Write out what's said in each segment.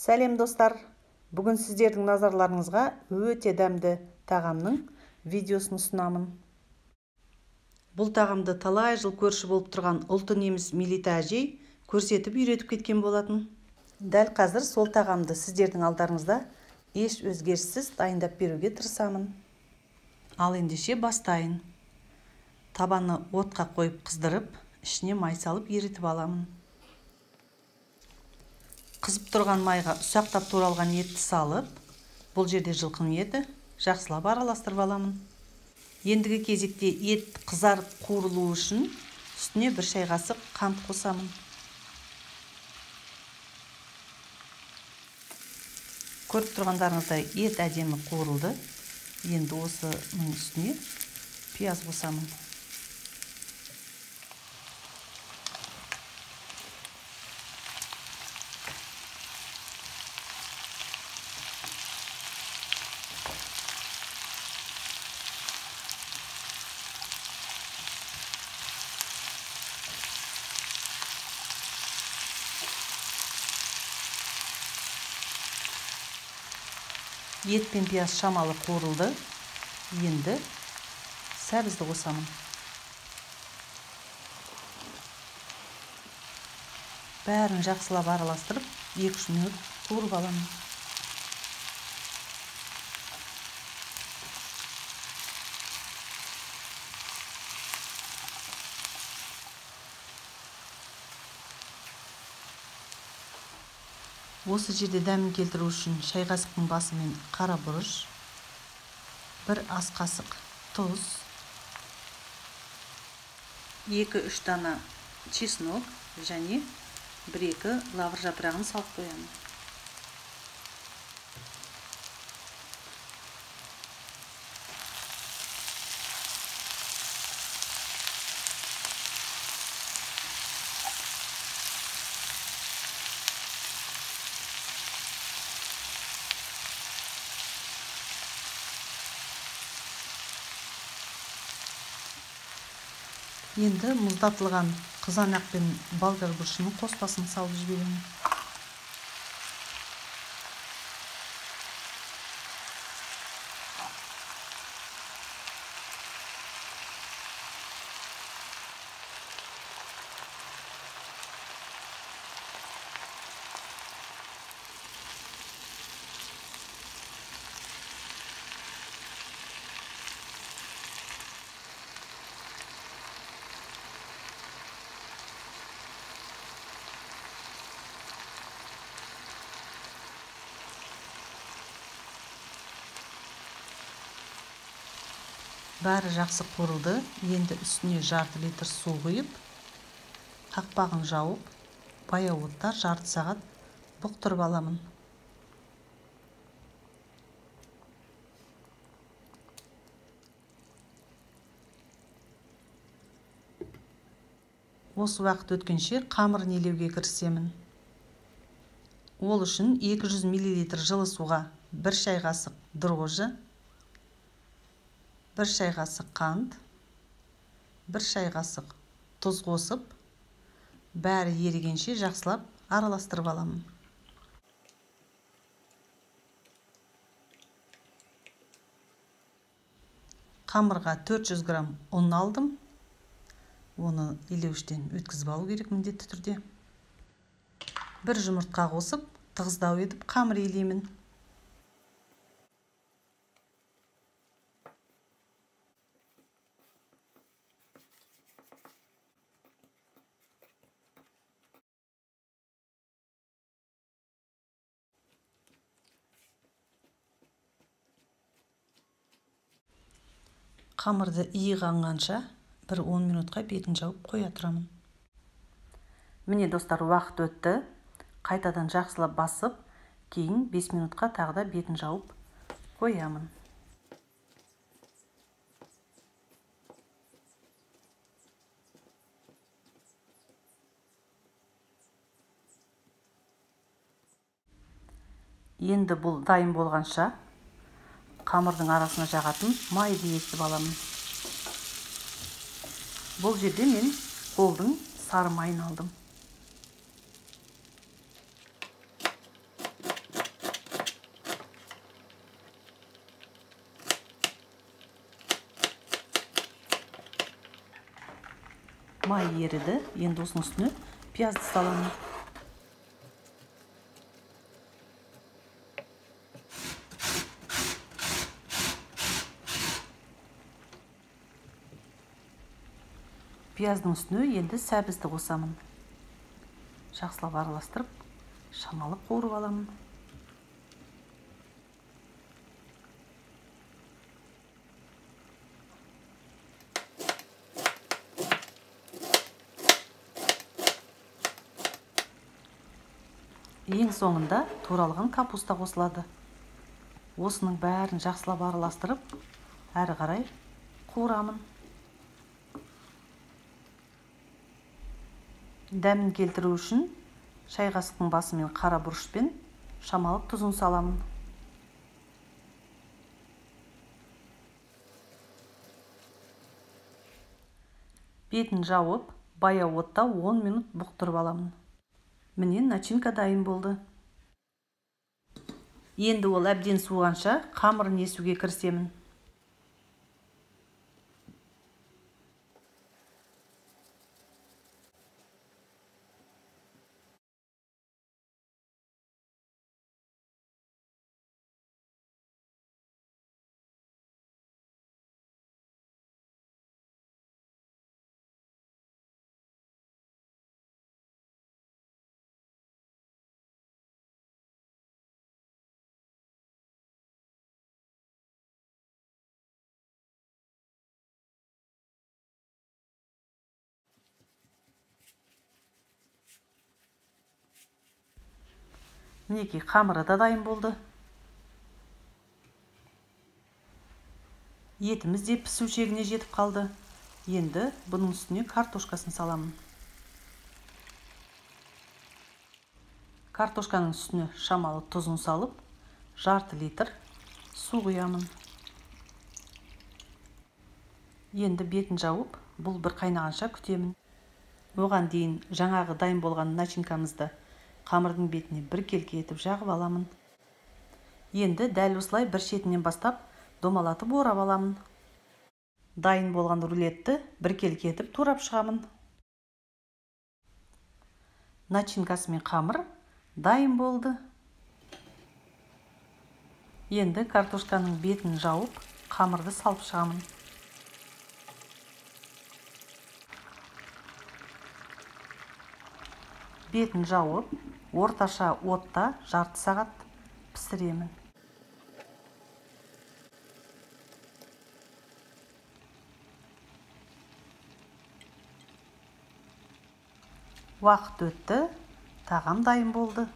Сәлем достар. Бүгін сіздердің назарларыңызға өте дәмді тағамның видеосын ұсынамын. Бұл тағамды талай жыл көрші болып тұрған ұлты неміс Мелита әжей көрсетіп үйретіп кеткен болатын. Дәл қазір сол тағамды сіздердің алдарыңызда еш өзгеріссіз дайындап беруге тырысамын. Ал ендеше бастайын. Табаны отқа қойып қыздырып, ішіне май салып ерітіп аламын. Қызып тұрған майға ұсақтап туралған етті салып, бұл жерде жылқының еті, жақсылап араластырып аламын. Ендігі кезекте ет қызарып қуырылу үшін үстіне 1 шай қасық қант қосамын. Көріп тұрғандарыңыздай ет әдемі қуырылды. Енді осының үстіне пияз қосамын. Ет пен пияз шамалы қуырылды. Енді сәбізді қосамын. Бәрін жақсылап араластырып, 2-3 минут қуырып аламын. Осы жерде дәмін келтіру үшін шай қасықтың басымен қара бұрыш, 1 ас қасық тұз, 2-3 дана чеснок және 1-2 лавр жапырағын салып қоямын. Енді мұздатылған қызанақ пен болгар бұрышының қоспасын салып жіберемін. Бәрі жақсы қуырылды. Енді үстіне жарты литр су құйып, қақпағын жауып, баяу отта жарты сағат бұқтырып аламын. Осы уақыт өткенше қамырын илеуге кірісемін. Ол үшін 200 мл жылы суға 1 шай қасық дрожжи, 1 шай қасық қант, 1 шай қасық тұз қосып, бәрі ерігенше жақсылап араластырып аламын. Қамырға 400 грамм ұн алдым. Оны илеуіштен өткізіп алу керек міндетті түрде. 1 жұмыртқа қосып, тығыздау етіп қамыр илеймін. Қамырды иі қанғанша 1-10 минутқа бетін жауып қоя тұрамын. Міне достар, уақыт өтті. Қайтадан жақсылап басып, кейін 5 минутқа тағы да бетін жауып қоямын. Енді бұл дайын болғанша қамырдың арасына жағатын майды езіп аламын. Бұл жерде мен қолдың сары майын алдым. Май еріді. Енді осының үстіне пиязды саламын. Пияздың үстіне енді сәбізді қосамын. Жақсылап араластырып, шамалы қуырып аламын. Ең соңында туралған капуста қосылады. Осының бәрін жақсылап араластырып, әрі қарай қуырамын. Дәмін келтіру үшін шай қасықтың басымен қара бұрышпен шамалы тұзын саламын. Бетін жауып, баяу отта 10 минут бұқтырып аламын. Міне начинка дайын болды. Енді ол әбден суығанша қамырын есуге кірісемін. Мінекей қамыры да дайын болды. Етіміз де пісу шегіне жетіп қалды. Енді бұның үстіне картошкасын саламын. Картошканың үстіне шамалы тұзын салып, жарты литр су құямын. Енді бетін жауып, бұл бір қайнағанша күтемін. Оған дейін жаңағы дайын болған начинкамызды қамырдың бетіне бір келке етіп жағып аламын. Енді дәл осылай бір шетінен бастап домалатып орап аламын. Дайын болған рулетті бір келке етіп турап шығамын. Начинкасы мен қамыр дайын болды. Енді картошканың бетін жауып, қамырды салып шығамын. Бетін жауып, орташа отта жарты сағат пісіремін. Уақыт өтті, тағам дайын болды.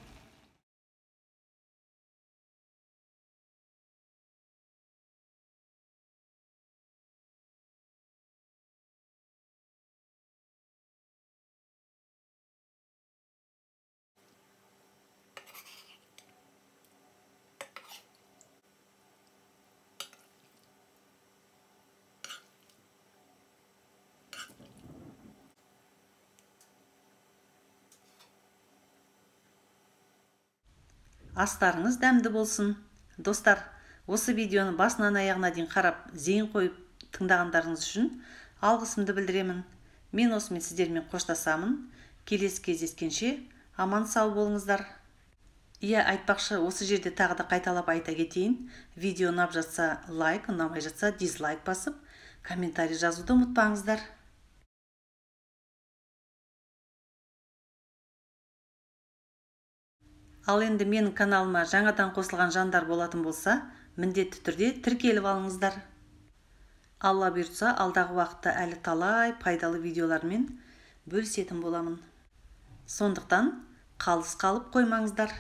Астарыңыз дәмді болсын. Достар, осы видеоны басынан аяғына дейін қарап, зейін қойып тыңдағандарыңыз үшін алғысымды білдіремін. Мен осымен сіздермен қоштасамын. Келесі кездескенше аман сау болыңыздар. Айтпақшы, осы жерде тағы да қайталап айта кетейін. Видео ұнап жатса лайк, ұнамай жатса дизлайк басып, комментарий жазуды ұмытпаңыздар. Ал енді менің каналыма жаңадан қосылған жандар болатын болса, міндетті түрде тіркеліп алыңыздар. Алла бұйыртса, алдағы уақытта әлі талай пайдалы видеолармен бөлісетін боламын. Сондықтан қалыс қалып қоймаңыздар.